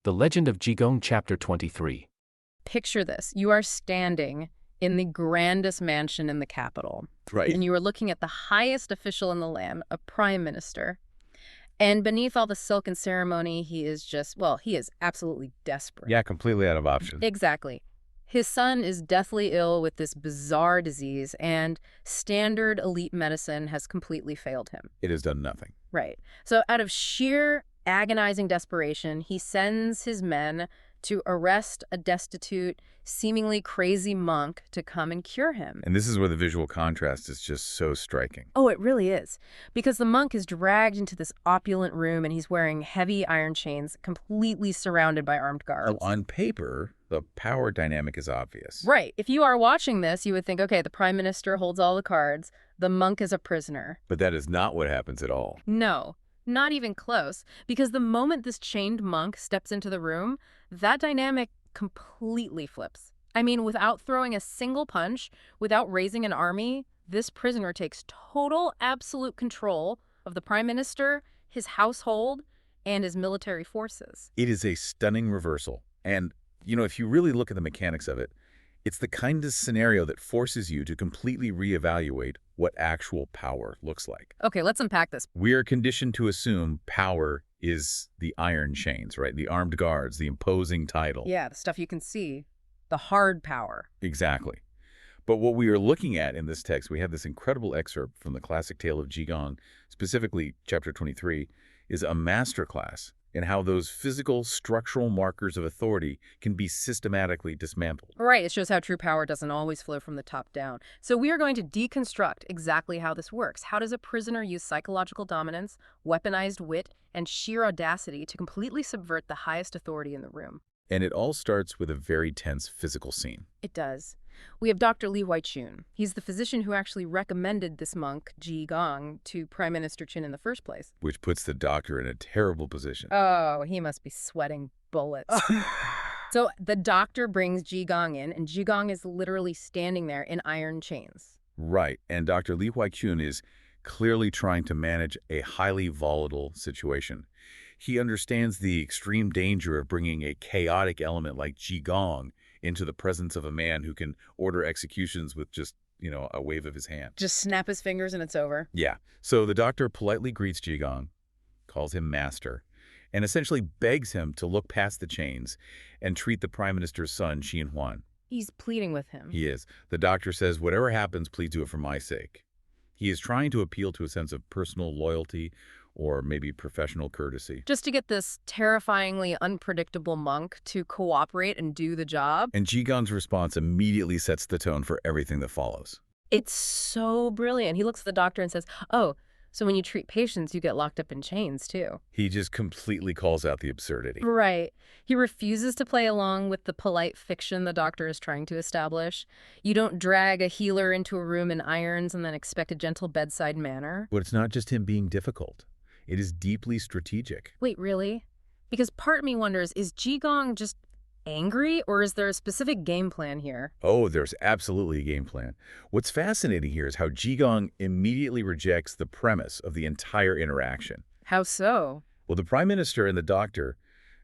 The Legend of Jigong, Chapter 23. Picture this. You are standing in the grandest mansion in the capital. Right. And you are looking at the highest official in the land, a prime minister. And beneath all the silk and ceremony, he is just, well, he is absolutely desperate. Yeah, completely out of options. Exactly. His son is deathly ill with this bizarre disease, and standard elite medicine has completely failed him. It has done nothing. Right. So out of sheer agonizing desperation, he sends his men to arrest a destitute, seemingly crazy monk to come and cure him. And this is where the visual contrast is just so striking. Oh, it really is. Because the monk is dragged into this opulent room and he's wearing heavy iron chains, completely surrounded by armed guards. On paper, the power dynamic is obvious. Right. If you are watching this, you would think, okay, the prime minister holds all the cards. The monk is a prisoner. But that is not what happens at all. No, not even close. Because the moment this chained monk steps into the room, that dynamic completely flips. I mean, without throwing a single punch, without raising an army, this prisoner takes total, absolute control of the prime minister, his household, and his military forces. It is a stunning reversal. And, if you really look at the mechanics of it, it's the kind of scenario that forces you to completely reevaluate what actual power looks like. Okay, let's unpack this. We are conditioned to assume power is the iron chains, right? The armed guards, the imposing title. Yeah, the stuff you can see. The hard power. Exactly. But what we are looking at in this text, we have this incredible excerpt from the classic tale of Jigong, specifically chapter 23, is a masterclass in how those physical structural markers of authority can be systematically dismantled. Right, it shows how true power doesn't always flow from the top down. So we are going to deconstruct exactly how this works. How does a prisoner use psychological dominance, weaponized wit, and sheer audacity to completely subvert the highest authority in the room? And it all starts with a very tense physical scene. It does. We have Dr. Li Huaichun. He's the physician who actually recommended this monk, Jigong, to Prime Minister Qin in the first place. Which puts the doctor in a terrible position. Oh, he must be sweating bullets. So the doctor brings Jigong in, and Jigong is literally standing there in iron chains. Right, and Dr. Li Huaichun is clearly trying to manage a highly volatile situation. He understands the extreme danger of bringing a chaotic element like Jigong into the presence of a man who can order executions with just, a wave of his hand. Just snap his fingers and it's over. Yeah. So the doctor politely greets Jigong, calls him master, and essentially begs him to look past the chains and treat the prime minister's son, Xin Huan. He's pleading with him. He is. The doctor says, whatever happens, please do it for my sake. He is trying to appeal to a sense of personal loyalty or maybe professional courtesy. Just to get this terrifyingly unpredictable monk to cooperate and do the job. And Jigong's response immediately sets the tone for everything that follows. It's so brilliant. He looks at the doctor and says, oh, so when you treat patients, you get locked up in chains, too. He just completely calls out the absurdity. Right. He refuses to play along with the polite fiction the doctor is trying to establish. You don't drag a healer into a room in irons and then expect a gentle bedside manner. But it's not just him being difficult. It is deeply strategic. Wait, really? Because part of me wonders, is Jigong just angry, or is there a specific game plan here? Oh, there's absolutely a game plan. What's fascinating here is how Jigong immediately rejects the premise of the entire interaction. How so? Well, the prime minister and the doctor,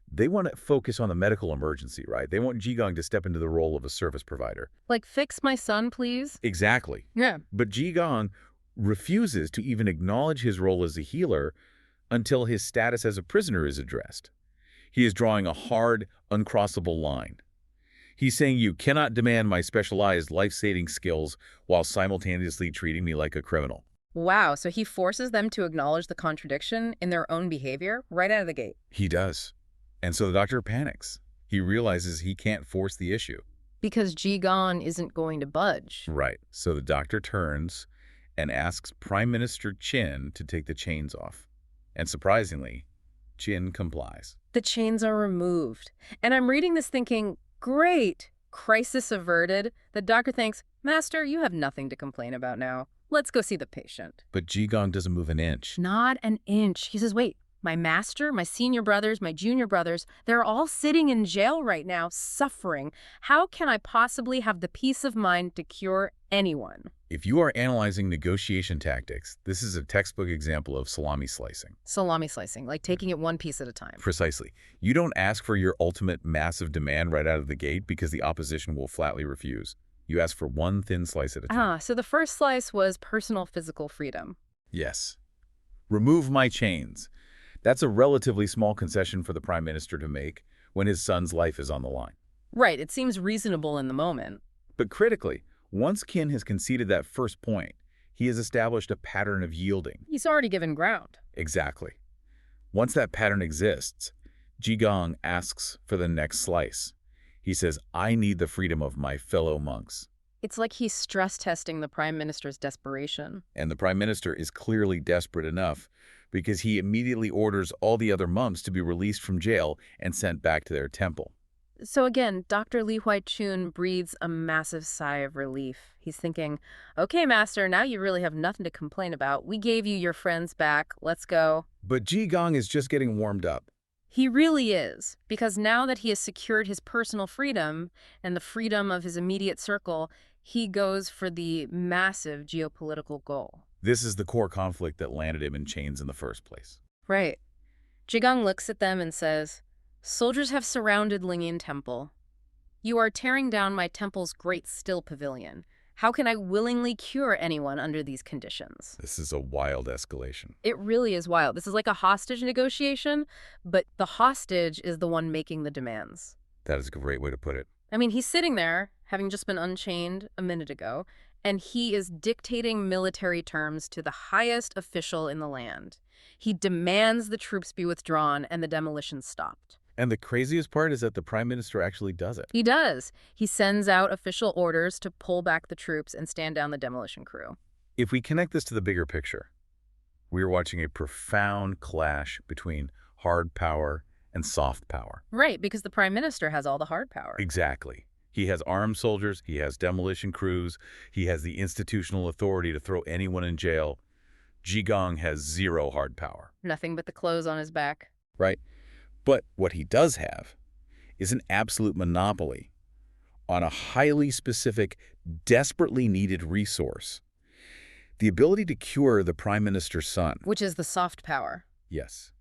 they want to focus on the medical emergency, right? They want Jigong to step into the role of a service provider. Like, fix my son, please? Exactly. Yeah. But Jigong refuses to even acknowledge his role as a healer until his status as a prisoner is addressed. He is drawing a hard, uncrossable line. He's saying you cannot demand my specialized life-saving skills while simultaneously treating me like a criminal. Wow, so he forces them to acknowledge the contradiction in their own behavior right out of the gate. He does. And so the doctor panics. He realizes he can't force the issue. Because Jigong isn't going to budge. Right. So the doctor turns and asks Prime Minister Qin to take the chains off. And surprisingly, Qin complies. The chains are removed. And I'm reading this thinking, great, crisis averted. The doctor thinks, Master, you have nothing to complain about now. Let's go see the patient. But Jigong doesn't move an inch. Not an inch. He says, wait, My master, my senior brothers, my junior brothers, they're all sitting in jail right now, suffering. How can I possibly have the peace of mind to cure anyone? If you are analyzing negotiation tactics, this is a textbook example of salami slicing. Salami slicing, like taking it one piece at a time. Precisely. You don't ask for your ultimate massive demand right out of the gate because the opposition will flatly refuse. You ask for one thin slice at a time. So the first slice was personal physical freedom. Yes. Remove my chains. That's a relatively small concession for the prime minister to make when his son's life is on the line. Right, it seems reasonable in the moment. But critically, once Qin has conceded that first point, he has established a pattern of yielding. He's already given ground. Exactly. Once that pattern exists, Jigong asks for the next slice. He says, I need the freedom of my fellow monks. It's like he's stress testing the prime minister's desperation. And the prime minister is clearly desperate enough because he immediately orders all the other monks to be released from jail and sent back to their temple. So again, Dr. Li Huaichun breathes a massive sigh of relief. He's thinking, okay, master, now you really have nothing to complain about. We gave you your friends back. Let's go. But Jigong is just getting warmed up. He really is, because now that he has secured his personal freedom and the freedom of his immediate circle, he goes for the massive geopolitical goal. This is the core conflict that landed him in chains in the first place. Right. Jigong looks at them and says, soldiers have surrounded Lingyan Temple. You are tearing down my temple's great still pavilion. How can I willingly cure anyone under these conditions? This is a wild escalation. It really is wild. This is like a hostage negotiation, but the hostage is the one making the demands. That is a great way to put it. I mean, he's sitting there, having just been unchained a minute ago, and he is dictating military terms to the highest official in the land. He demands the troops be withdrawn and the demolition stopped. And the craziest part is that the prime minister actually does it. He does. He sends out official orders to pull back the troops and stand down the demolition crew. If we connect this to the bigger picture, we are watching a profound clash between hard power and soft power. Right, because the prime minister has all the hard power. Exactly. He has armed soldiers, he has demolition crews, he has the institutional authority to throw anyone in jail. Jigong has zero hard power. Nothing but the clothes on his back. Right? But what he does have is an absolute monopoly on a highly specific, desperately needed resource. The ability to cure the prime minister's son. Which is the soft power. Yes.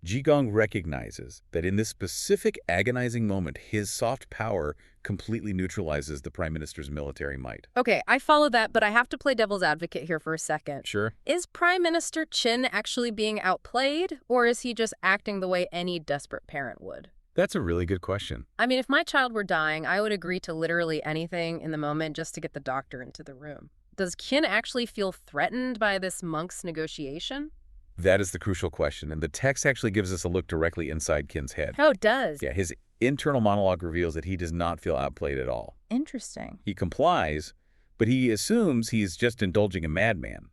Jigong recognizes that in this specific agonizing moment, his soft power completely neutralizes the prime minister's military might. Okay, I follow that, but I have to play devil's advocate here for a second. Sure. Is Prime Minister Qin actually being outplayed, or is he just acting the way any desperate parent would? That's a really good question. I mean, if my child were dying, I would agree to literally anything in the moment just to get the doctor into the room. Does Qin actually feel threatened by this monk's negotiation? That is the crucial question, and the text actually gives us a look directly inside Qin's head. Oh, it does? Yeah, his internal monologue reveals that he does not feel outplayed at all. Interesting. He complies, but he assumes he's just indulging a madman.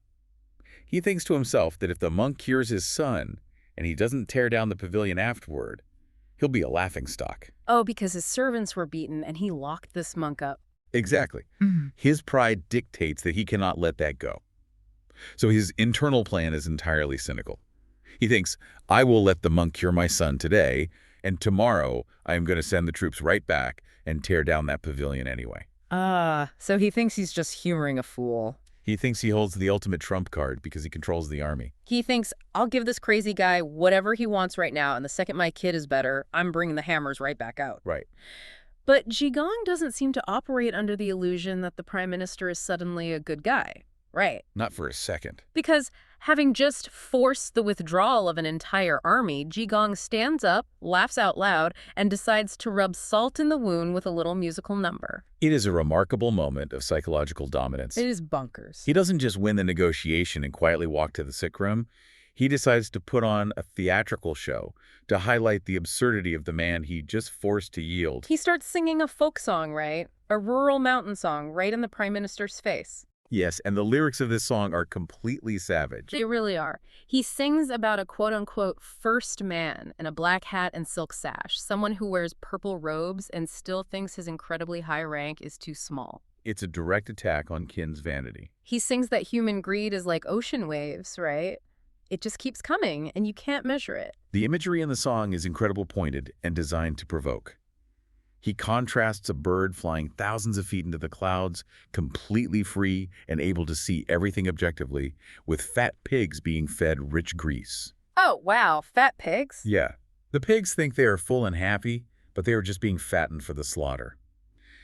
He thinks to himself that if the monk cures his son and he doesn't tear down the pavilion afterward, he'll be a laughingstock. Oh, because his servants were beaten and he locked this monk up. Exactly. His pride dictates that he cannot let that go. So his internal plan is entirely cynical. He thinks, I will let the monk cure my son today, and tomorrow I am going to send the troops right back and tear down that pavilion anyway. So he thinks he's just humoring a fool. He thinks he holds the ultimate trump card because he controls the army. He thinks, I'll give this crazy guy whatever he wants right now, and the second my kid is better, I'm bringing the hammers right back out. Right. But Jigong doesn't seem to operate under the illusion that the prime minister is suddenly a good guy. Right. Not for a second. Because having just forced the withdrawal of an entire army, Jigong stands up, laughs out loud, and decides to rub salt in the wound with a little musical number. It is a remarkable moment of psychological dominance. It is bonkers. He doesn't just win the negotiation and quietly walk to the sick room. He decides to put on a theatrical show to highlight the absurdity of the man he just forced to yield. He starts singing a folk song, right? A rural mountain song right in the prime minister's face. Yes, and the lyrics of this song are completely savage. They really are. He sings about a quote-unquote first man in a black hat and silk sash, someone who wears purple robes and still thinks his incredibly high rank is too small. It's a direct attack on Qin's vanity. He sings that human greed is like ocean waves, right? It just keeps coming, and you can't measure it. The imagery in the song is incredibly pointed and designed to provoke. He contrasts a bird flying thousands of feet into the clouds, completely free and able to see everything objectively, with fat pigs being fed rich grease. Oh, wow, fat pigs? Yeah, the pigs think they are full and happy, but they are just being fattened for the slaughter.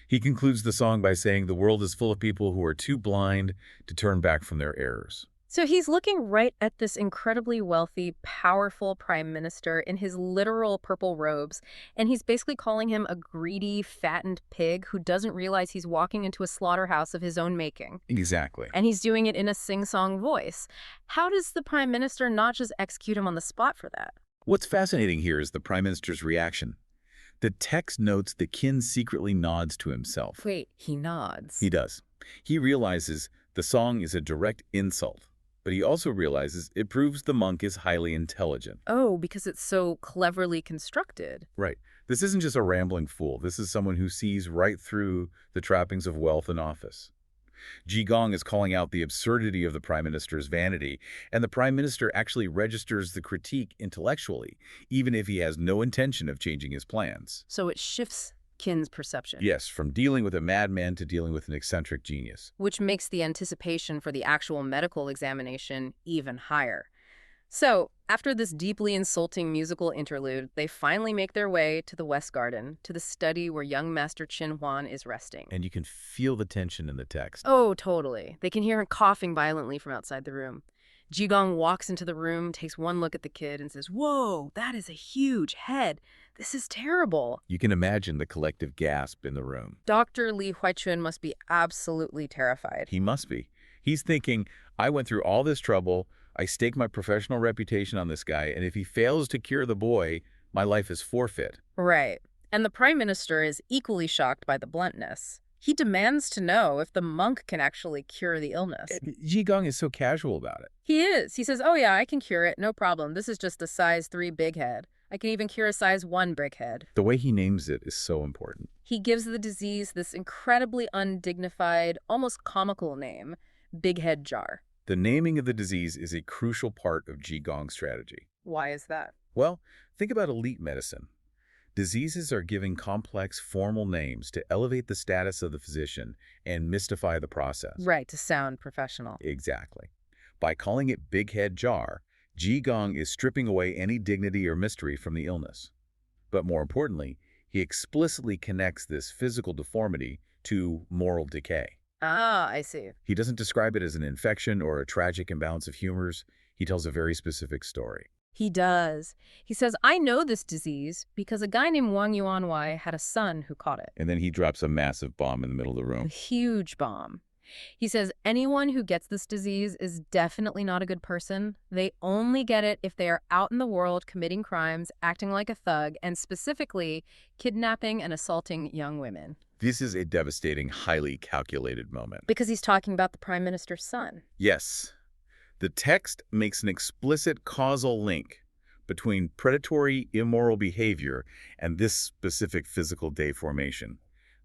He concludes the song by saying the world is full of people who are too blind to turn back from their errors. So he's looking right at this incredibly wealthy, powerful prime minister in his literal purple robes, and he's basically calling him a greedy, fattened pig who doesn't realize he's walking into a slaughterhouse of his own making. Exactly. And he's doing it in a sing-song voice. How does the prime minister not just execute him on the spot for that? What's fascinating here is the prime minister's reaction. The text notes that Qin secretly nods to himself. Wait, he nods. He does. He realizes the song is a direct insult, but he also realizes it proves the monk is highly intelligent. Oh, because it's so cleverly constructed. Right. This isn't just a rambling fool. This is someone who sees right through the trappings of wealth and office. Jigong is calling out the absurdity of the prime minister's vanity, and the prime minister actually registers the critique intellectually, even if he has no intention of changing his plans. So it shifts Qin's perception. Yes, from dealing with a madman to dealing with an eccentric genius. Which makes the anticipation for the actual medical examination even higher. So, after this deeply insulting musical interlude, they finally make their way to the West Garden, to the study where young Master Qin Huan is resting. And you can feel the tension in the text. Oh, totally. They can hear him coughing violently from outside the room. Jigong walks into the room, takes one look at the kid, and says, "Whoa, that is a huge head. This is terrible." You can imagine the collective gasp in the room. Dr. Li Huaichun must be absolutely terrified. He must be. He's thinking, I went through all this trouble, I staked my professional reputation on this guy, and if he fails to cure the boy, my life is forfeit. Right. And the prime minister is equally shocked by the bluntness. He demands to know if the monk can actually cure the illness. Jigong is so casual about it. He is. He says, "Oh yeah, I can cure it, no problem. This is just a size 3 big head. I can even cure a size 1 big head." The way he names it is so important. He gives the disease this incredibly undignified, almost comical name, Big Head Jar. The naming of the disease is a crucial part of Jigong's strategy. Why is that? Well, think about elite medicine. Diseases are given complex, formal names to elevate the status of the physician and mystify the process. Right, to sound professional. Exactly. By calling it Big Head Jar, Jigong is stripping away any dignity or mystery from the illness. But more importantly, he explicitly connects this physical deformity to moral decay. Ah, I see. He doesn't describe it as an infection or a tragic imbalance of humors. He tells a very specific story. He does. He says, "I know this disease because a guy named Wang Yuanwei had a son who caught it." And then he drops a massive bomb in the middle of the A room. huge bomb. He says anyone who gets this disease is definitely not a good person. They only get it if they are out in the world committing crimes, acting like a thug, and specifically kidnapping and assaulting young women. This is a devastating, highly calculated moment. Because he's talking about the prime minister's son. Yes, the text makes an explicit causal link between predatory, immoral behavior and this specific physical deformation,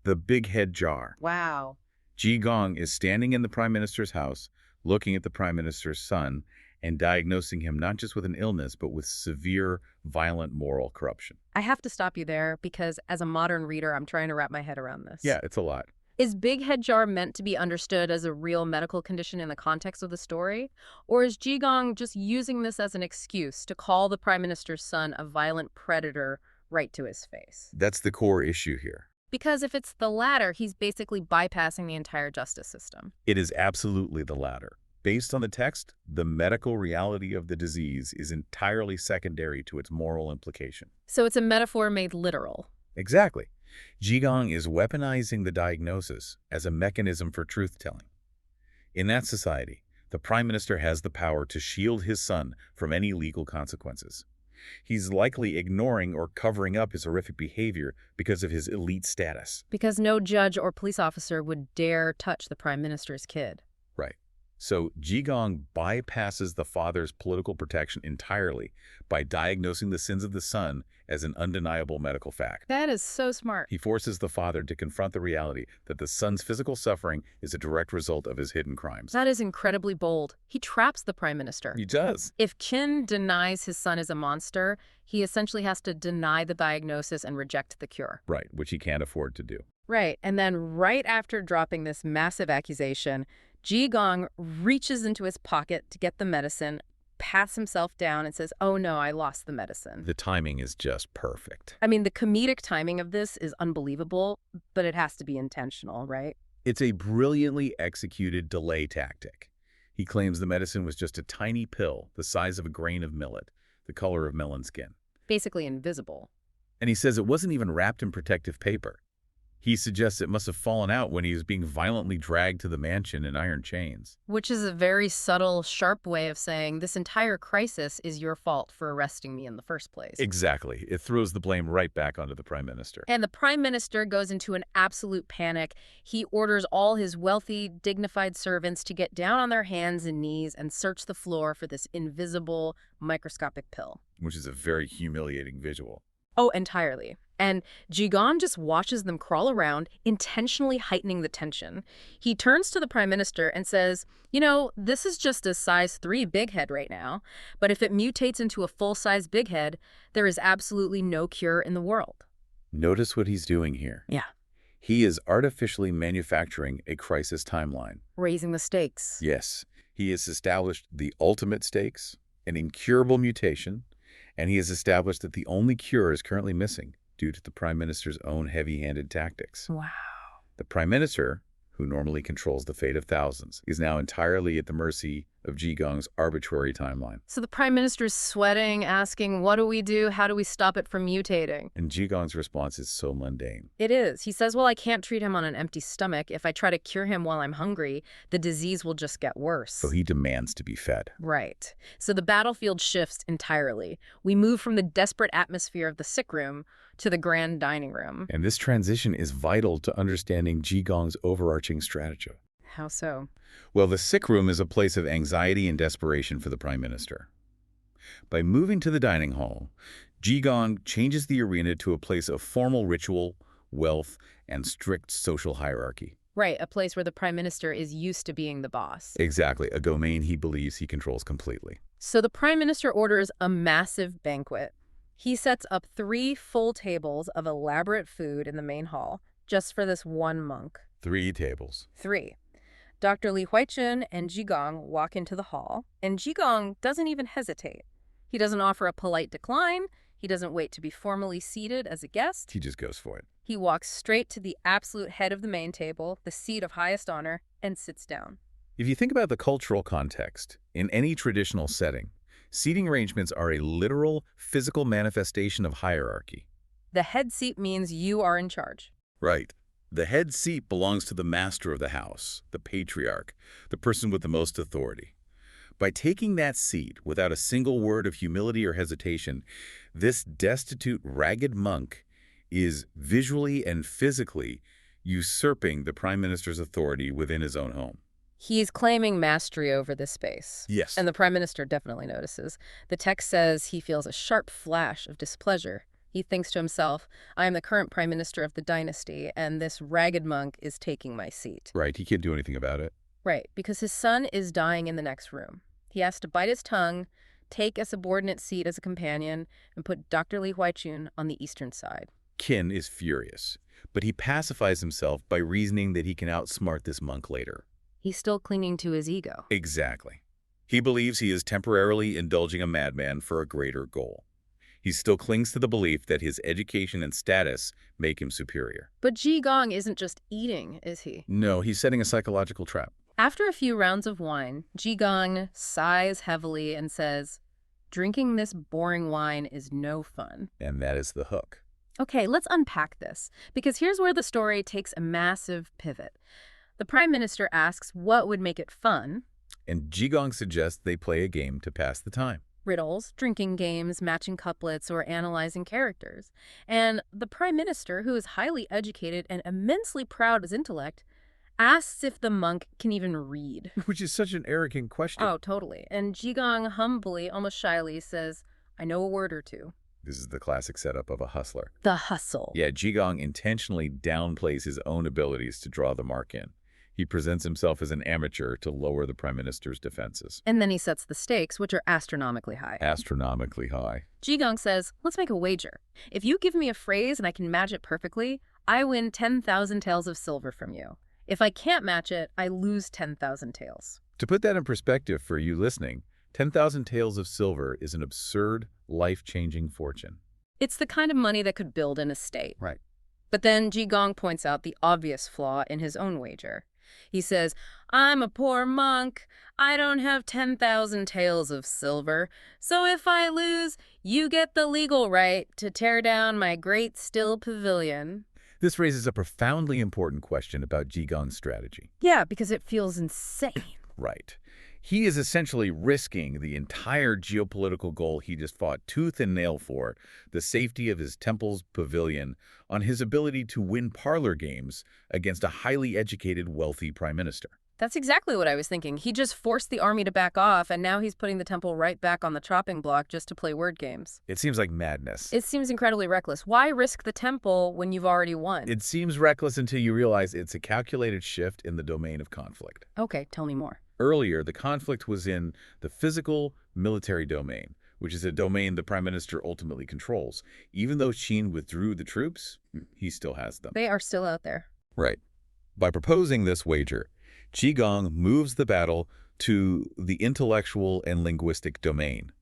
the big head jar. Wow. Jigong is standing in the prime minister's house, looking at the prime minister's son, and diagnosing him not just with an illness, but with severe, violent moral corruption. I have to stop you there because as a modern reader, I'm trying to wrap my head around this. Yeah, it's a lot. Is big head jar meant to be understood as a real medical condition in the context of the story? Or is Jigong just using this as an excuse to call the prime minister's son a violent predator right to his face? That's the core issue here. Because if it's the latter, he's basically bypassing the entire justice system. It is absolutely the latter. Based on the text, the medical reality of the disease is entirely secondary to its moral implication. So it's a metaphor made literal. Exactly. Jigong is weaponizing the diagnosis as a mechanism for truth-telling. In that society, the prime minister has the power to shield his son from any legal consequences. He's likely ignoring or covering up his horrific behavior because of his elite status. Because no judge or police officer would dare touch the prime minister's kid. Right. So Jigong bypasses the father's political protection entirely by diagnosing the sins of the son as an undeniable medical fact. That is so smart. He forces the father to confront the reality that the son's physical suffering is a direct result of his hidden crimes. That is incredibly bold. He traps the prime minister. He does. If Qin denies his son is a monster, he essentially has to deny the diagnosis and reject the cure. Right, which he can't afford to do. Right, and then right after dropping this massive accusation, Jigong reaches into his pocket to get the medicine, pats himself down and says, "Oh no, I lost the medicine." The timing is just perfect. I mean, the comedic timing of this is unbelievable, but it has to be intentional, right? It's a brilliantly executed delay tactic. He claims the medicine was just a tiny pill the size of a grain of millet, the color of melon skin. Basically invisible. And he says it wasn't even wrapped in protective paper. He suggests it must have fallen out when he was being violently dragged to the mansion in iron chains. Which is a very subtle, sharp way of saying this entire crisis is your fault for arresting me in the first place. Exactly. It throws the blame right back onto the prime minister. And the prime minister goes into an absolute panic. He orders all his wealthy, dignified servants to get down on their hands and knees and search the floor for this invisible, microscopic pill. Which is a very humiliating visual. Oh, entirely. And Jigong just watches them crawl around, intentionally heightening the tension. He turns to the prime minister and says, "You know, this is just a size 3 big head right now, but if it mutates into a full-size big head, there is absolutely no cure in the world." Notice what he's doing here. Yeah. He is artificially manufacturing a crisis timeline. Raising the stakes. Yes, he has established the ultimate stakes, an incurable mutation, and he has established that the only cure is currently missing due to the prime minister's own heavy-handed tactics. Wow. The prime minister, who normally controls the fate of thousands, is now entirely at the mercy of Jigong's arbitrary timeline. So the prime minister's sweating, asking, what do we do? How do we stop it from mutating? And Jigong's response is so mundane. It is. He says, well, I can't treat him on an empty stomach. If I try to cure him while I'm hungry, the disease will just get worse. So he demands to be fed. Right. So the battlefield shifts entirely. We move from the desperate atmosphere of the sick room to the grand dining room. And this transition is vital to understanding Jigong's overarching strategy. How so? Well, the sick room is a place of anxiety and desperation for the prime minister. By moving to the dining hall, Jigong changes the arena to a place of formal ritual, wealth, and strict social hierarchy. Right, a place where the prime minister is used to being the boss. Exactly, a domain he believes he controls completely. So the prime minister orders a massive banquet. He sets up 3 full tables of elaborate food in the main hall, just for this one monk. 3 tables. 3. Dr. Li Huichun and Jigong walk into the hall, and Jigong doesn't even hesitate. He doesn't offer a polite decline. He doesn't wait to be formally seated as a guest. He just goes for it. He walks straight to the absolute head of the main table, the seat of highest honor, and sits down. If you think about the cultural context, in any traditional setting, seating arrangements are a literal, physical manifestation of hierarchy. The head seat means you are in charge. Right. The head seat belongs to the master of the house, the patriarch, the person with the most authority. By taking that seat without a single word of humility or hesitation, this destitute, ragged monk is visually and physically usurping the prime minister's authority within his own home. He's claiming mastery over this space. Yes. And the prime minister definitely notices. The text says he feels a sharp flash of displeasure. He thinks to himself, I am the current prime minister of the dynasty, and this ragged monk is taking my seat. Right, he can't do anything about it. Right, because his son is dying in the next room. He has to bite his tongue, take a subordinate seat as a companion, and put Dr. Li Huichun on the eastern side. Qin is furious, but he pacifies himself by reasoning that he can outsmart this monk later. He's still clinging to his ego. Exactly. He believes he is temporarily indulging a madman for a greater goal. He still clings to the belief that his education and status make him superior. But Jigong isn't just eating, is he? No, he's setting a psychological trap. After a few rounds of wine, Jigong sighs heavily and says, drinking this boring wine is no fun. And that is the hook. Okay, let's unpack this, because here's where the story takes a massive pivot. The prime minister asks what would make it fun. And Jigong suggests they play a game to pass the time. Riddles, drinking games, matching couplets, or analyzing characters. And the prime minister, who is highly educated and immensely proud of his intellect, asks if the monk can even read. Which is such an arrogant question. Oh, totally. And Jigong humbly, almost shyly, says, I know a word or two. This is the classic setup of a hustler. The hustle. Yeah, Jigong intentionally downplays his own abilities to draw the mark in. He presents himself as an amateur to lower the prime minister's defenses. And then he sets the stakes, which are astronomically high. Astronomically high. Jigong says, let's make a wager. If you give me a phrase and I can match it perfectly, I win 10,000 taels of silver from you. If I can't match it, I lose 10,000 taels. To put that in perspective for you listening, 10,000 taels of silver is an absurd, life-changing fortune. It's the kind of money that could build an estate. Right. But then Jigong points out the obvious flaw in his own wager. He says, I'm a poor monk. I don't have 10,000 taels of silver. So if I lose, you get the legal right to tear down my great still pavilion. This raises a profoundly important question about Jigong's strategy. Yeah, because it feels insane. Right. He is essentially risking the entire geopolitical goal he just fought tooth and nail for, the safety of his temple's pavilion, on his ability to win parlor games against a highly educated, wealthy prime minister. That's exactly what I was thinking. He just forced the army to back off, and now he's putting the temple right back on the chopping block just to play word games. It seems like madness. It seems incredibly reckless. Why risk the temple when you've already won? It seems reckless until you realize it's a calculated shift in the domain of conflict. Okay, tell me more. Earlier, the conflict was in the physical military domain, which is a domain the prime minister ultimately controls. Even though Qin withdrew the troops, he still has them. They are still out there. Right. By proposing this wager, Jigong moves the battle to the intellectual and linguistic domain.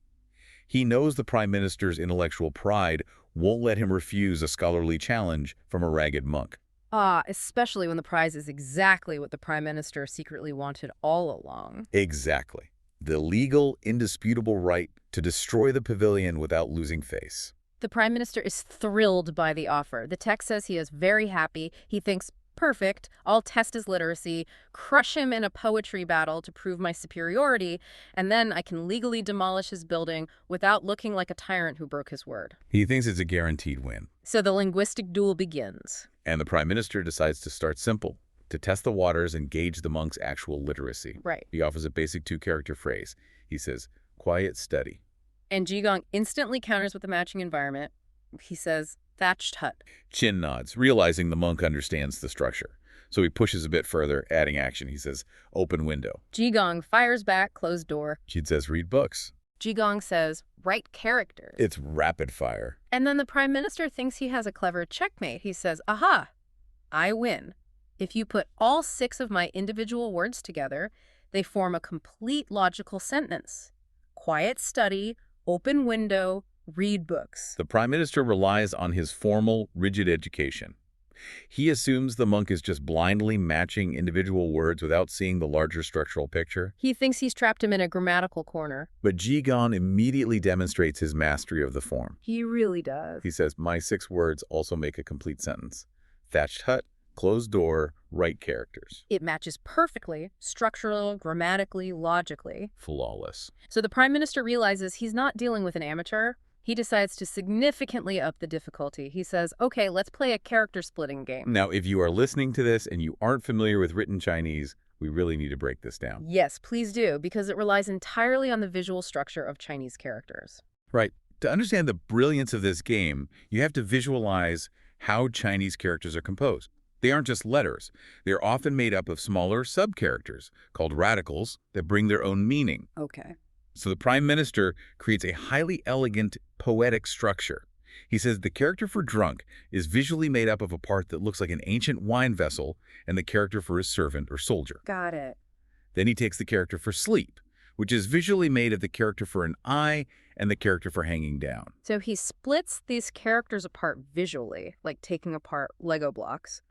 He knows the prime minister's intellectual pride won't let him refuse a scholarly challenge from a ragged monk. Especially when the prize is exactly what the prime minister secretly wanted all along. Exactly. The legal, indisputable right to destroy the pavilion without losing face. The prime minister is thrilled by the offer. The text says he is very happy. He thinks, perfect, I'll test his literacy, crush him in a poetry battle to prove my superiority, and then I can legally demolish his building without looking like a tyrant who broke his word. He thinks it's a guaranteed win. So the linguistic duel begins. And the prime minister decides to start simple, to test the waters and gauge the monk's actual literacy. Right. He offers a basic two-character phrase. He says, quiet study. And Jigong instantly counters with the matching environment. He says, thatched hut. Qin nods, realizing the monk understands the structure. So he pushes a bit further, adding action. He says, open window. Jigong fires back, closed door. Qin says, read books. Jigong says, write characters. It's rapid fire. And then the prime minister thinks he has a clever checkmate. He says, aha, I win. If you put all 6 of my individual words together, they form a complete logical sentence. Quiet study, open window, read books. The prime minister relies on his formal, rigid education. He assumes the monk is just blindly matching individual words without seeing the larger structural picture. He thinks he's trapped him in a grammatical corner. But Jigong immediately demonstrates his mastery of the form. He really does. He says, my 6 words also make a complete sentence. Thatched hut, closed door, right characters. It matches perfectly, structural, grammatically, logically. Flawless. So the prime minister realizes he's not dealing with an amateur. He decides to significantly up the difficulty. He says, okay, let's play a character-splitting game. Now, if you are listening to this and you aren't familiar with written Chinese, we really need to break this down. Yes, please do, because it relies entirely on the visual structure of Chinese characters. Right. To understand the brilliance of this game, you have to visualize how Chinese characters are composed. They aren't just letters. They're often made up of smaller sub-characters called radicals that bring their own meaning. Okay. So the prime minister creates a highly elegant, poetic structure. He says the character for drunk is visually made up of a part that looks like an ancient wine vessel and the character for his servant or soldier. Got it. Then he takes the character for sleep, which is visually made of the character for an eye and the character for hanging down. So he splits these characters apart visually, like taking apart Lego blocks,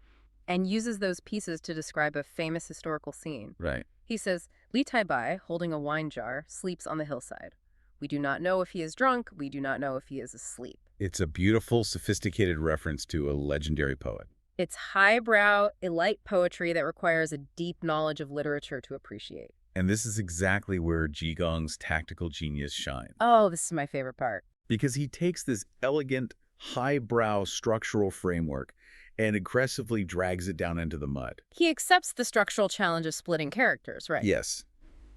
and uses those pieces to describe a famous historical scene. Right. He says, Li Tai-bai, holding a wine jar, sleeps on the hillside. We do not know if he is drunk. We do not know if he is asleep. It's a beautiful, sophisticated reference to a legendary poet. It's highbrow, elite poetry that requires a deep knowledge of literature to appreciate. And this is exactly where Jigong's tactical genius shines. Oh, this is my favorite part. Because he takes this elegant, highbrow structural framework and aggressively drags it down into the mud. He accepts the structural challenge of splitting characters, right? Yes,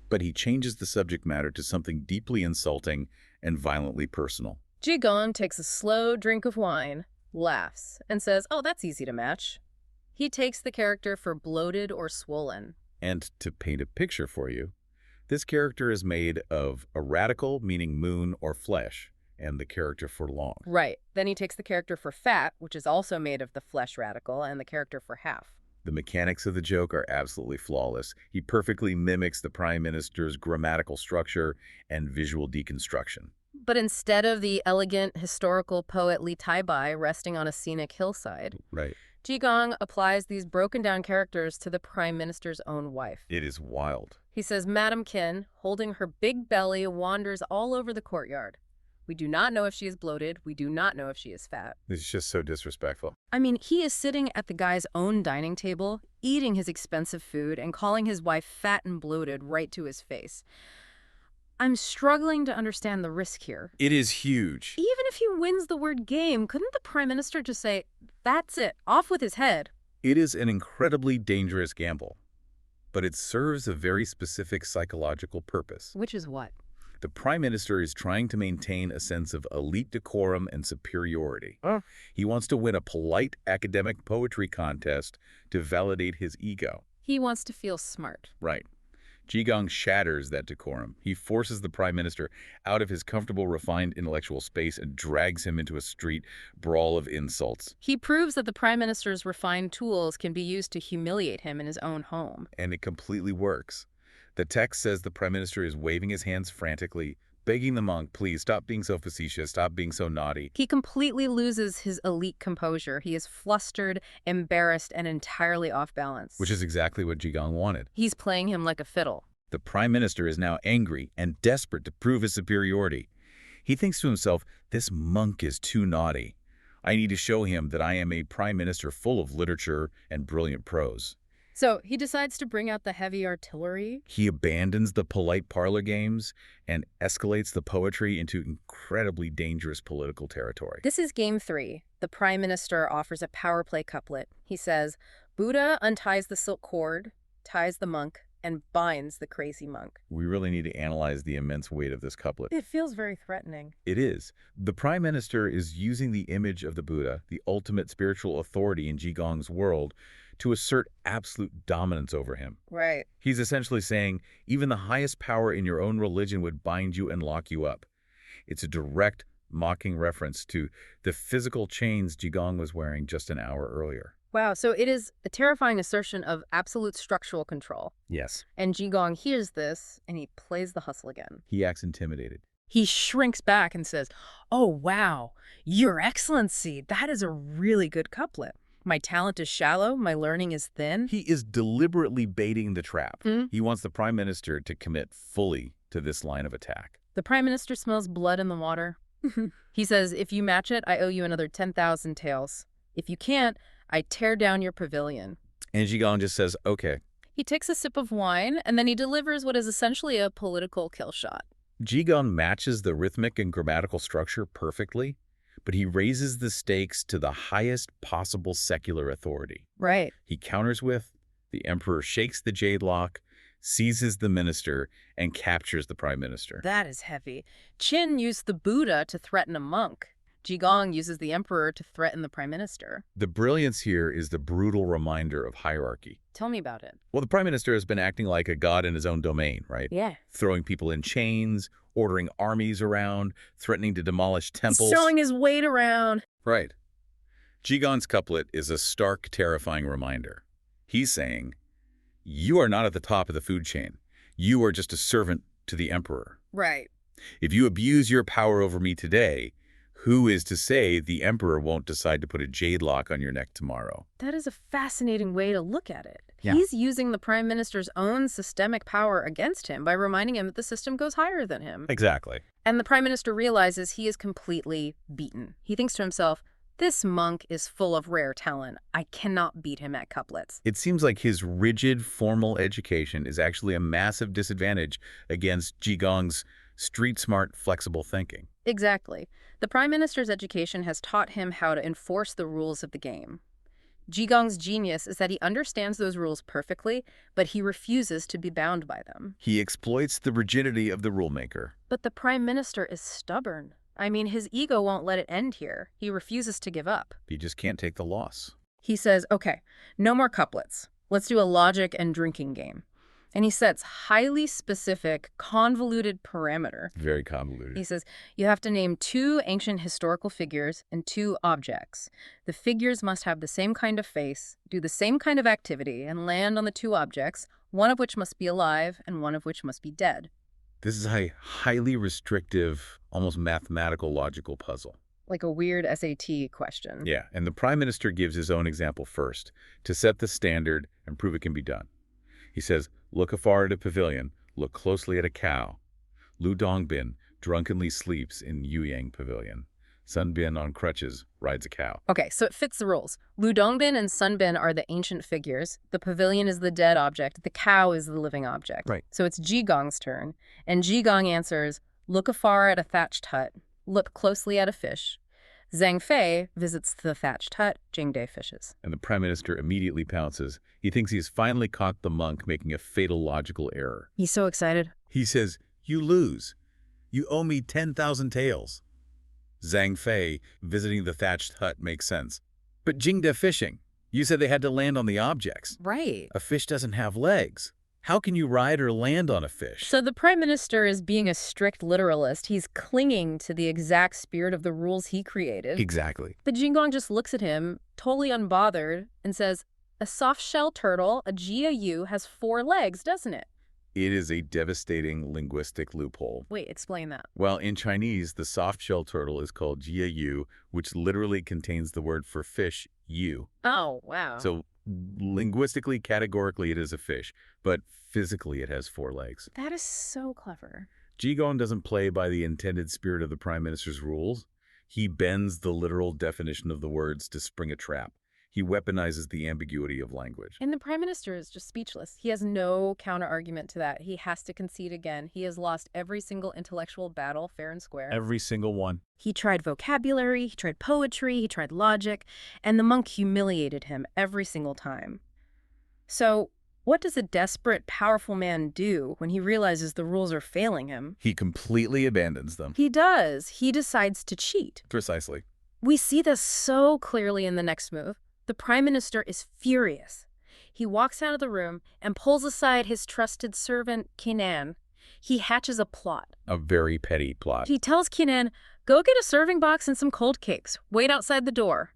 but he changes the subject matter to something deeply insulting and violently personal. Jigong takes a slow drink of wine, laughs, and says, "Oh, that's easy to match." He takes the character for bloated or swollen. And to paint a picture for you, this character is made of a radical, meaning moon or flesh, and the character for long. Right. Then he takes the character for fat, which is also made of the flesh radical, and the character for half. The mechanics of the joke are absolutely flawless. He perfectly mimics the Prime Minister's grammatical structure and visual deconstruction. But instead of the elegant historical poet Li Taibai resting on a scenic hillside, Right. Jigong applies these broken-down characters to the Prime Minister's own wife. It is wild. He says Madam Qin, holding her big belly, wanders all over the courtyard. We do not know if she is bloated. We do not know if she is fat. This is just so disrespectful. I mean, he is sitting at the guy's own dining table, eating his expensive food, and calling his wife fat and bloated right to his face. I'm struggling to understand the risk here. It is huge. Even if he wins the word game, couldn't the Prime Minister just say, "That's it, off with his head"? It is an incredibly dangerous gamble, but it serves a very specific psychological purpose. Which is what? The Prime Minister is trying to maintain a sense of elite decorum and superiority. He wants to win a polite academic poetry contest to validate his ego. He wants to feel smart. Right. Jigong shatters that decorum. He forces the Prime Minister out of his comfortable, refined intellectual space and drags him into a street brawl of insults. He proves that the Prime Minister's refined tools can be used to humiliate him in his own home. And it completely works. The text says the Prime Minister is waving his hands frantically, begging the monk, please stop being so facetious, stop being so naughty. He completely loses his elite composure. He is flustered, embarrassed, and entirely off balance. Which is exactly what Jigong wanted. He's playing him like a fiddle. The Prime Minister is now angry and desperate to prove his superiority. He thinks to himself, this monk is too naughty. I need to show him that I am a Prime Minister full of literature and brilliant prose. So he decides to bring out the heavy artillery. He abandons the polite parlor games and escalates the poetry into incredibly dangerous political territory. This is game 3. The Prime Minister offers a power play couplet. He says, Buddha unties the silk cord, ties the monk, and binds the crazy monk. We really need to analyze the immense weight of this couplet. It feels very threatening. It is. The Prime Minister is using the image of the Buddha, the ultimate spiritual authority in Jigong's world, to assert absolute dominance over him. Right. He's essentially saying, even the highest power in your own religion would bind you and lock you up. It's a direct, mocking reference to the physical chains Jigong was wearing just an hour earlier. Wow, so it is a terrifying assertion of absolute structural control. Yes. And Jigong hears this, and he plays the hustle again. He acts intimidated. He shrinks back and says, "Oh, wow, Your Excellency, that is a really good couplet. My talent is shallow, my learning is thin." He is deliberately baiting the trap. He wants the Prime Minister to commit fully to this line of attack. The Prime Minister smells blood in the water. He says, "If you match it, I owe you another 10,000 taels. If you can't, I tear down your pavilion." And Jigong just says, okay. He takes a sip of wine, and then he delivers what is essentially a political kill shot. Jigong matches the rhythmic and grammatical structure perfectly, but he raises the stakes to the highest possible secular authority. Right. He counters with, the emperor shakes the jade lock, seizes the minister, and captures the Prime Minister. That is heavy. Qin used the Buddha to threaten a monk. Jigong uses the emperor to threaten the Prime Minister. The brilliance here is the brutal reminder of hierarchy. Tell me about it. Well, the Prime Minister has been acting like a god in his own domain, right? Yeah. Throwing people in chains, ordering armies around, threatening to demolish temples. He's throwing his weight around. Right. Jigong's couplet is a stark, terrifying reminder. He's saying, you are not at the top of the food chain. You are just a servant to the emperor. Right. If you abuse your power over me today, who is to say the emperor won't decide to put a jade lock on your neck tomorrow? That is a fascinating way to look at it. Yeah. He's using the Prime Minister's own systemic power against him by reminding him that the system goes higher than him. Exactly. And the Prime Minister realizes he is completely beaten. He thinks to himself, this monk is full of rare talent. I cannot beat him at couplets. It seems like his rigid, formal education is actually a massive disadvantage against Jigong's street-smart, flexible thinking. Exactly. The Prime Minister's education has taught him how to enforce the rules of the game. Jigong's genius is that he understands those rules perfectly, but he refuses to be bound by them. He exploits the rigidity of the rulemaker. But the prime minister is stubborn. I mean, his ego won't let it end here. He refuses to give up. He just can't take the loss. He says, okay, no more couplets. Let's do a logic and drinking game. And he sets highly specific, convoluted parameter. Very convoluted. He says, you have to name 2 ancient historical figures and 2 objects. The figures must have the same kind of face, do the same kind of activity, and land on the 2 objects, one of which must be alive and one of which must be dead. This is a highly restrictive, almost mathematical logical puzzle. Like a weird SAT question. Yeah, and the prime minister gives his own example first to set the standard and prove it can be done. He says, look afar at a pavilion, look closely at a cow. Lu Dongbin drunkenly sleeps in Yuyang Pavilion. Sun Bin on crutches rides a cow. Okay, so it fits the rules. Lu Dongbin and Sun Bin are the ancient figures. The pavilion is the dead object. The cow is the living object. Right. So it's Jigong's turn. And Jigong answers, look afar at a thatched hut. Look closely at a fish. Zhang Fei visits the thatched hut. Jingde fishes. And the prime minister immediately pounces. He thinks he's finally caught the monk making a fatal logical error. He's so excited. He says, you lose. You owe me 10,000 taels. Zhang Fei visiting the thatched hut makes sense. But Jingde fishing, you said they had to land on the objects. Right. A fish doesn't have legs. How can you ride or land on a fish? So the prime minister is being a strict literalist. He's clinging to the exact spirit of the rules he created. Exactly. But Jigong just looks at him, totally unbothered, and says, a soft-shell turtle, a jiayu, has 4 legs, doesn't it? It is a devastating linguistic loophole. Wait, explain that. Well, in Chinese, the soft-shell turtle is called jiayu, which literally contains the word for fish, yu. Oh, wow. So linguistically, categorically, it is a fish, but physically it has 4 legs. That is so clever. Jigong doesn't play by the intended spirit of the prime minister's rules. He bends the literal definition of the words to spring a trap. He weaponizes the ambiguity of language. And the prime minister is just speechless. He has no counter-argument to that. He has to concede again. He has lost every single intellectual battle, fair and square. Every single one. He tried vocabulary, he tried poetry, he tried logic, and the monk humiliated him every single time. So, what does a desperate, powerful man do when he realizes the rules are failing him? He completely abandons them. He does. He decides to cheat. Precisely. We see this so clearly in the next move. The prime minister is furious. He walks out of the room and pulls aside his trusted servant, Qinan. He hatches a plot. A very petty plot. He tells Qinan, go get a serving box and some cold cakes. Wait outside the door.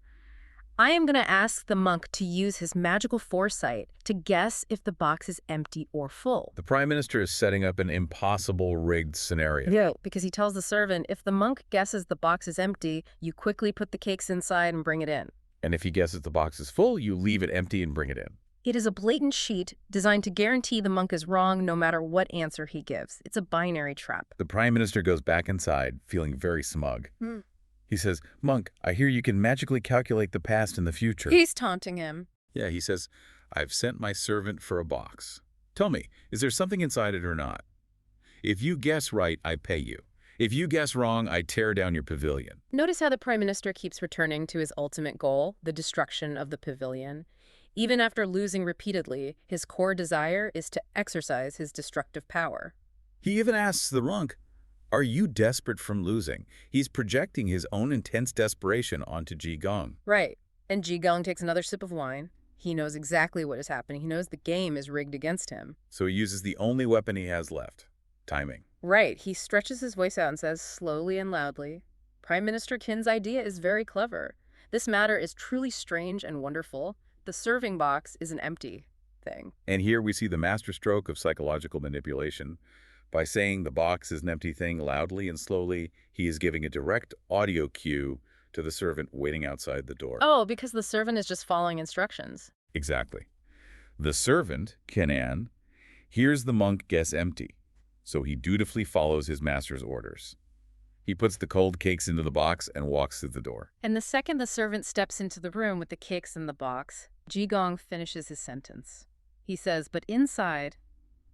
I am going to ask the monk to use his magical foresight to guess if the box is empty or full. The prime minister is setting up an impossible rigged scenario. Yeah, because he tells the servant, if the monk guesses the box is empty, you quickly put the cakes inside and bring it in. And if he guesses the box is full, you leave it empty and bring it in. It is a blatant cheat designed to guarantee the monk is wrong no matter what answer he gives. It's a binary trap. The prime minister goes back inside, feeling very smug. He says, Monk, I hear you can magically calculate the past and the future. He's taunting him. Yeah, he says, I've sent my servant for a box. Tell me, is there something inside it or not? If you guess right, I pay you. If you guess wrong, I tear down your pavilion. Notice how the prime minister keeps returning to his ultimate goal, the destruction of the pavilion. Even after losing repeatedly, his core desire is to exercise his destructive power. He even asks the monk, are you desperate from losing? He's projecting his own intense desperation onto Jigong. Right. And Jigong takes another sip of wine. He knows exactly what is happening. He knows the game is rigged against him. So he uses the only weapon he has left, timing. Right. He stretches his voice out and says slowly and loudly, Prime Minister Qin's idea is very clever. This matter is truly strange and wonderful. The serving box is an empty thing. And here we see the masterstroke of psychological manipulation. By saying the box is an empty thing loudly and slowly, he is giving a direct audio cue to the servant waiting outside the door. Oh, because the servant is just following instructions. Exactly. The servant, Qinan, hears the monk guess empty, so he dutifully follows his master's orders. He puts the cold cakes into the box and walks through the door. And the second the servant steps into the room with the cakes in the box, Jigong finishes his sentence. He says, but inside,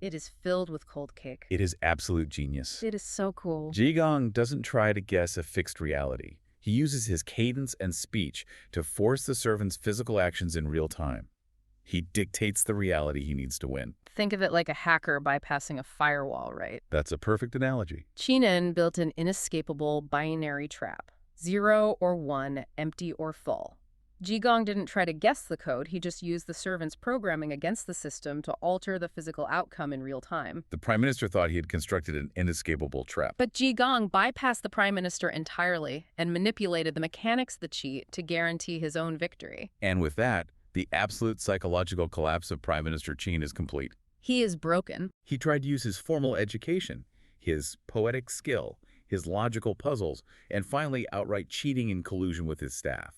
it is filled with cold cake. It is absolute genius. It is so cool. Jigong doesn't try to guess a fixed reality. He uses his cadence and speech to force the servant's physical actions in real time. He dictates the reality he needs to win. Think of it like a hacker bypassing a firewall, right? That's a perfect analogy. Qinen built an inescapable binary trap. 0 or 1, empty or full. Jigong didn't try to guess the code, he just used the servant's programming against the system to alter the physical outcome in real time. The Prime Minister thought he had constructed an inescapable trap. But Jigong bypassed the Prime Minister entirely and manipulated the mechanics of the cheat to guarantee his own victory. And with that, the absolute psychological collapse of Prime Minister Qin is complete. He is broken. He tried to use his formal education, his poetic skill, his logical puzzles, and finally outright cheating in collusion with his staff.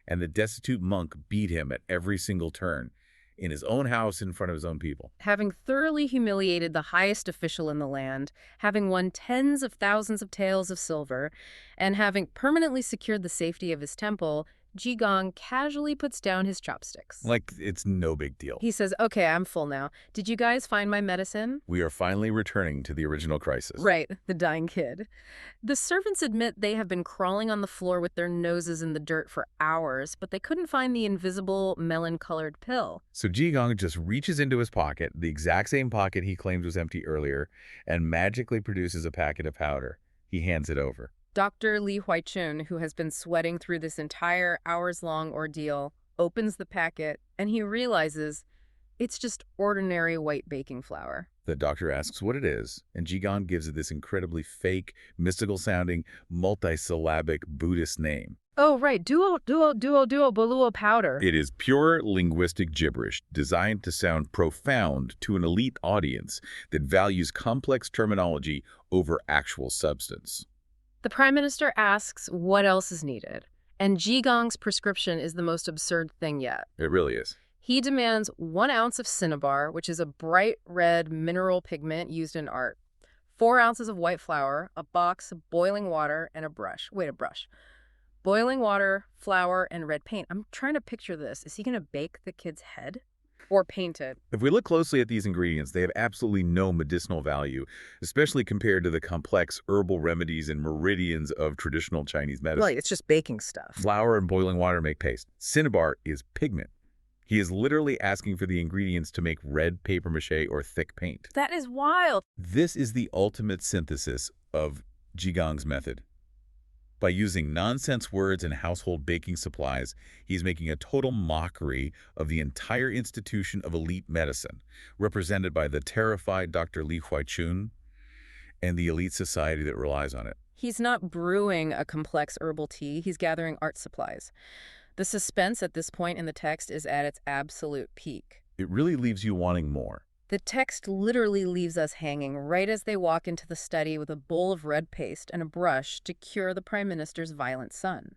And the destitute monk beat him at every single turn, in his own house in front of his own people. Having thoroughly humiliated the highest official in the land, having won tens of thousands of taels of silver, and having permanently secured the safety of his temple, Jigong casually puts down his chopsticks. Like it's no big deal. He says, okay, I'm full now. Did you guys find my medicine? We are finally returning to the original crisis. Right, the dying kid. The servants admit they have been crawling on the floor with their noses in the dirt for hours, but they couldn't find the invisible melon-colored pill. So Jigong just reaches into his pocket, the exact same pocket he claimed was empty earlier, and magically produces a packet of powder. He hands it over. Dr. Li Huaichun, who has been sweating through this entire hours-long ordeal, opens the packet, and he realizes it's just ordinary white baking flour. The doctor asks what it is, and Jigong gives it this incredibly fake, mystical-sounding, multisyllabic Buddhist name. Oh, right. Boluo powder. It is pure linguistic gibberish designed to sound profound to an elite audience that values complex terminology over actual substance. The Prime Minister asks what else is needed, and Jigong's prescription is the most absurd thing yet. It really is. He demands 1 ounce of cinnabar, which is a bright red mineral pigment used in art, 4 ounces of white flour, a box of boiling water, and a brush. Wait, a brush. Boiling water, flour, and red paint. I'm trying to picture this. Is he going to bake the kid's head? Or paint it? If we look closely at these ingredients, they have absolutely no medicinal value, especially compared to the complex herbal remedies and meridians of traditional Chinese medicine. Right, it's just baking stuff. Flour and boiling water make paste. Cinnabar is pigment. He is literally asking for the ingredients to make red papier-mâché or thick paint. That is wild. This is the ultimate synthesis of Jigong's method. By using nonsense words and household baking supplies, he's making a total mockery of the entire institution of elite medicine, represented by the terrified Dr. Li Huaichun and the elite society that relies on it. He's not brewing a complex herbal tea, he's gathering art supplies. The suspense at this point in the text is at its absolute peak. It really leaves you wanting more. The text literally leaves us hanging right as they walk into the study with a bowl of red paste and a brush to cure the Prime Minister's violent son.